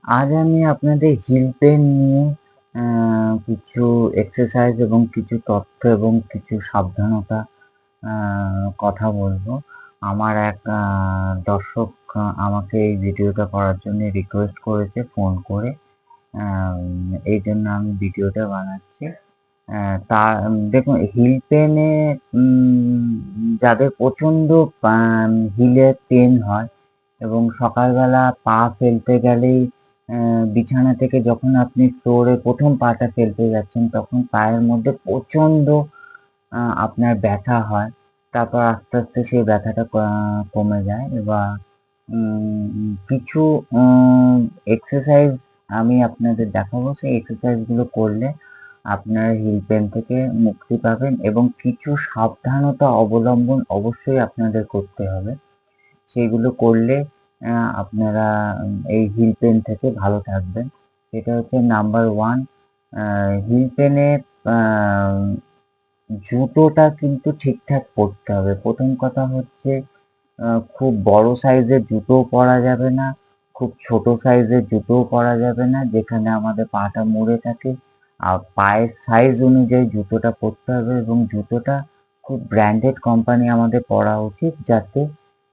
আজ আমি আপনাদের হিল পেন নিয়ে কিছু এক্সারসাইজ এবং কিছু তথ্য এবং কিছু সাবধানতা কথা বলবো। আমার এক দর্শক আমাকে এই ভিডিওটা করার জন্য রিকোয়েস্ট করেছে ফোন করে। এইজন্য আমি ভিডিওটা বানাচ্ছি। তা দেখুন হিল পেনে যাদের প্রচণ্ড হিলে পেন হয় এবং সকালবেলা পা ফেলতে গেলেই বিছানা থেকে যখন আপনি ফ্লোরে ১ম পাটা ফেলতে যাচ্ছেন তখন পায়ের মধ্যে প্রচণ্ড আপনার ব্যথা হয়। তারপর আস্তে, আস্তে সেই ব্যথাটা কমে যায় বা কিছু এক্সারসাইজ আমি আপনাদের দেখাবো। সেই এক্সারসাইজগুলো করলে আপনারা হিল পেন থেকে মুক্তি পাবেন এবং কিছু সাবধানতা অবলম্বন অবশ্যই আপনাদের করতে হবে। সেগুলো করলে আপনারা এই হিল পেন থেকে ভালো থাকবেন। সেটা হচ্ছে নাম্বার 1 হিল পেনে আ জুতোটা কিন্তু ঠিকঠাক পরতে হবে। ১ম কথা হচ্ছে খুব বড় সাইজের জুতোও পরা যাবে না, খুব ছোট সাইজের জুতোও পরা যাবে না যেখানে আমাদের পাটা মুড়ে থাকে। পায়ের সাইজ অনুযায়ী জুতোটা পরতে হবে এবং জুতোটা খুব ব্র্যান্ডেড কোম্পানি আমাদের পরা উচিত যাতে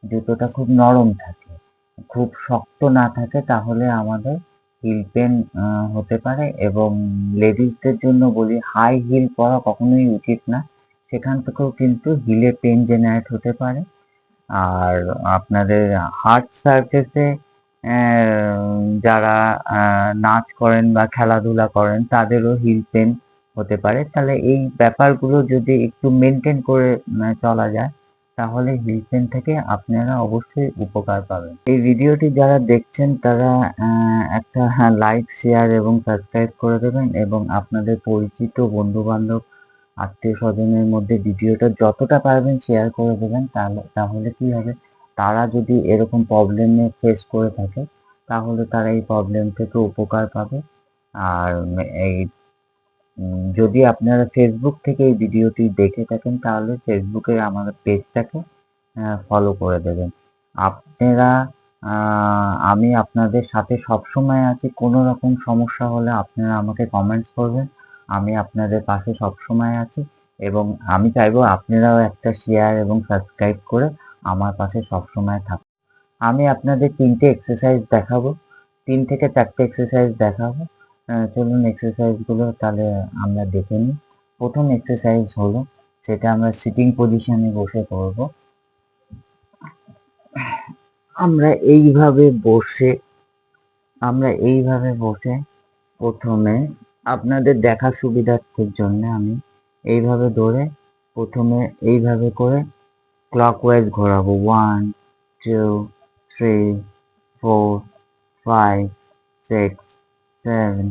জুতোটা খুব নরম থাকে। খুব শক্ত না থাকে তাহলে আমাদের হিল পেন হতে পারে এবং লেডিসদের জন্য বলি হাই হিল পরা কখনোই উচিত না। সেখান থেকেও কিন্তু হিলে পেন জেনারেট হতে পারে। আর আপনাদের হার্ট সার্কাসে যারা নাচ করেন বা খেলাধুলা করেন তাদেরও হিল পেন হতে পারে। তাহলে এই ব্যাপারগুলো যদি একটু মেইনটেইন করে চলা যায় তাহলে হিল পেন থেকে আপনারা অবশ্যই উপকার পাবেন। এই ভিডিওটি যারা দেখছেন তারা একটা লাইক, শেয়ার এবং সাবস্ক্রাইব করে দেবেন এবং আপনাদের পরিচিত বন্ধু-বান্ধব আত্মীয়-স্বজনের মধ্যে ভিডিওটা যতটা পারবেন শেয়ার করে দেবেন। তাহলে কি হবে? তারা যদি এরকম প্রবলেমে ফেস করে থাকে তাহলে তারা এই প্রবলেম থেকে উপকার পাবে। আর এই যদি আপনারা ফেসবুক থেকে এই ভিডিওটি দেখে থাকেন তাহলে ফেসবুকে আমাদের পেজটাকে ফলো করে দেবেন। আপনারা আমি আপনাদের সাথে সবসময় আছি। কোনো রকম সমস্যা হলে আপনারা আমাকে কমেন্টস করবেন। আমি আপনাদের পাশে সবসময় আছি এবং আমি চাইবো আপনারাও একটা শেয়ার এবং সাবস্ক্রাইব করে আমার পাশে সবসময় থাকুন। আমি আপনাদের ৩ টে এক্সারসাইজ দেখাবো। ৩ থেকে ৪ টে এক্সারসাইজ দেখাবো। চলুন এক্সারসাইজগুলো তাহলে আমরা দেখে নিই। ১ম এক্সারসাইজ হলো সেটা আমরা সিটিং পজিশনে বসে করব। আমরা এইভাবে বসে ১ম আপনাদের দেখার সুবিধার্থের জন্য আমি এইভাবে ধরে ১ম এইভাবে করে ক্লকওয়াইজ ঘোরাবো। 1, 2, 3, 4, 5, 6, 7,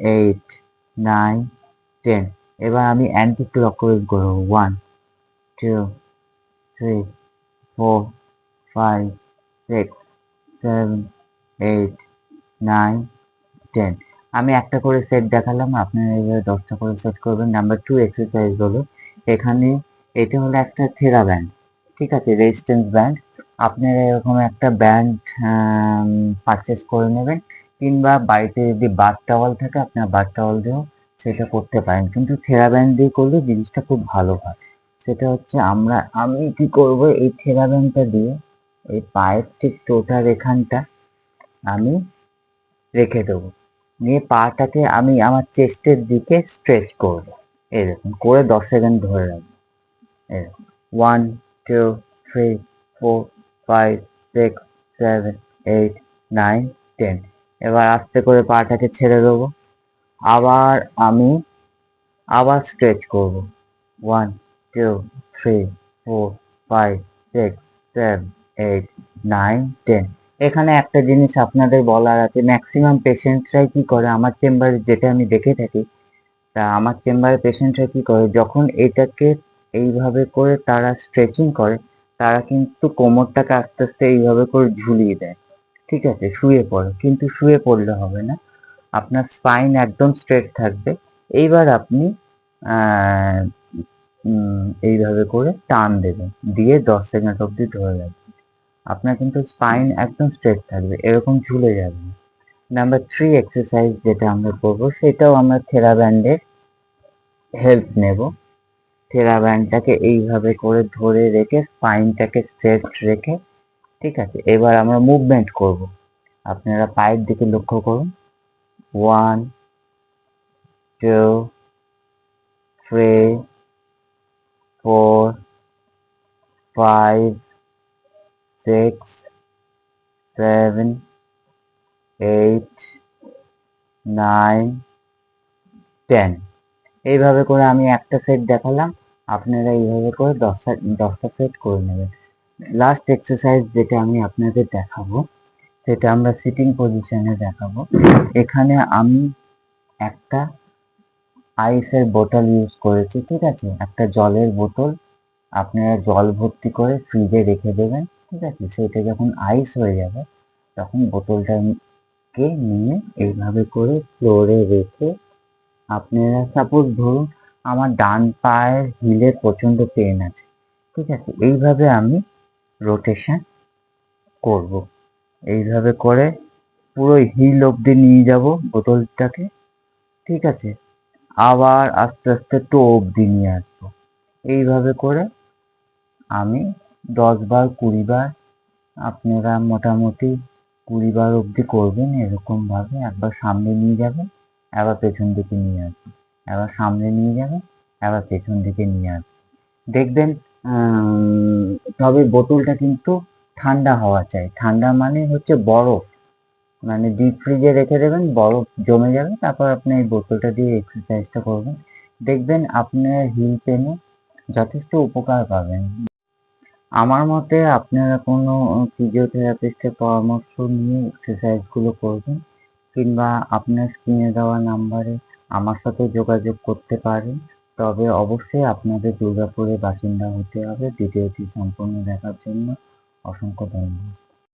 8, 9, 10 এবার আমি অ্যান্টি ক্লকওয়াইজ ঘোরাবো। 1, 2, 3, 4, 5, 6, 7, 8, 9, 10 আমি একটা করে সেট দেখালাম। আপনারা এইভাবে ১০ টা করে সেট করবেন। নাম্বার 2 এক্সারসাইজ হলো এখানে এটা হলো একটা থেরাব্যান্ড। ঠিক আছে? Resistance band. আপনারা এরকম একটা ব্যান্ড পারচেজ করে নেবেন কিংবা বাড়িতে যদি বাথ টাওয়াল থাকে আপনারা বাথ টাওয়াল দিয়েও সেটা করতে পারেন। কিন্তু থেরাব্যান্ড দিয়ে করলে জিনিসটা খুব ভালো হয়। সেটা হচ্ছে আমি কি করব এই থেরাব্যান্ডটা দিয়ে এই পায়ের ঠিক টোটার এখানটা আমি রেখে দেবো। নিয়ে পাটাকে আমি আমার চেস্টের দিকে স্ট্রেচ করব। এই দেখুন করে ১০ সেকেন্ড ধরে রাখবো। এই দেখুন 1, 2, 3, 4, 5, 6, 7, 8, 9, 10 এবার আস্তে করে পাটাকে ছেড়ে দেবো। আবার আমি স্ট্রেচ করব। 1, 2, 3, 4, 5, 6, 7, 8, 9, 10 এখানে একটা জিনিস আপনাদের বলার আছে ম্যাক্সিমাম পেশেন্টরাই কি করে আমার চেম্বারে যেটা আমি দেখে থাকি তা আমার চেম্বারে পেশেন্টরা কি করে যখন এটাকে এইভাবে করে তারা স্ট্রেচিং করে তারা কিন্তু কোমরটাকে আস্তে আস্তে এইভাবে করে ঝুলিয়ে দেয়। ঠিক আছে? শুয়ে পড়ে। কিন্তু শুয়ে পড়লে হবে না। আপনার স্পাইন একদম স্ট্রেট থাকবে। এইবার আপনি আহ এইভাবে করে টান দেবেন। দিয়ে ১০ সেকেন্ড অব্দি ধরে রাখবেন। আপনার কিন্তু স্পাইন একদম স্ট্রেট থাকবে। এরকম ঝুলে যাবে না। নাম্বার 3 এক্সারসাইজ যেটা আমরা করব সেটাও আমরা থেরাব্যান্ডের হেল্প নেব। থেরাব্যান্ডটাকে এইভাবে করে ধরে রেখে স্পাইনটাকে স্ট্রেট রেখে, ঠিক আছে, এবার আমরা মুভমেন্ট করব। আপনারা পায়ের দিকে লক্ষ্য করুন। 1 2 3 4 5 6 7 8 9 10। এইভাবে করে আমি একটা সেট দেখালাম, আপনারা এইভাবে করে 10টা সেট করে নেবেন। লাস্ট এক্সারসাইজ যেটা আমি আপনাদের দেখাবো সেটা আমরা সিটিং পজিশনে দেখাবো। এখানে আমি একটা আইসের বোতল ইউজ করেছি, ঠিক আছে, একটা জলের বোতল আপনারা জল ভর্তি করে ফ্রিজে রেখে দেবেন, ঠিক আছে। সেটা যখন আইস হয়ে যাবে তখন বোতলটাকে নিয়ে এইভাবে করে ফ্লোরে রেখে, আপনারা সাপোজ ধরুন আমার ডান পায়ের হিলে প্রচন্ড পেন আছে, ঠিক আছে, এইভাবে আমি রোটেশন করব। এইভাবে করে পুরো হিল অবধি নিয়ে যাব বোতলটাকে, ঠিক আছে, আবার আস্তে আস্তে টো অবধি নিয়ে আসবো। এইভাবে করে আমি 10 বার 20 বার, আপনারা মোটামুটি 20 বার অবধি করবেন। এরকম ভাবে একবার সামনে নিয়ে যাবেন, আবার পেছন দিকে নিয়ে আসবেন, আবার সামনে নিয়ে যাবেন, আবার পেছন দিকে নিয়ে আসবেন। দেখবেন তবে বোতলটা কিন্তু ঠান্ডা হওয়া চাই। ঠান্ডা মানে হচ্ছে বরফ, মানে ডিপ ফ্রিজে রেখে দেবেন, বরফ জমে যাবে, তারপর আপনি এই বোতলটা দিয়ে এক্সারসাইজটা করবেন। দেখবেন আপনার হিল পেনে যথেষ্ট উপকার পাবেন। আমার মতে আপনারা কোনো ফিজিওথেরাপিস্টের পরামর্শ নিয়ে এক্সারসাইজগুলো করবেন, কিংবা আপনার স্ক্রিনে দেওয়া নাম্বারে আমার সাথে যোগাযোগ করতে পারেন। তবে অবশ্যই আপনাদের দুর্গাপুরের বাসিন্দা হতে হবে। ভিডিওটি সম্পূর্ণ দেখার জন্য অসংখ্য ধন্যবাদ।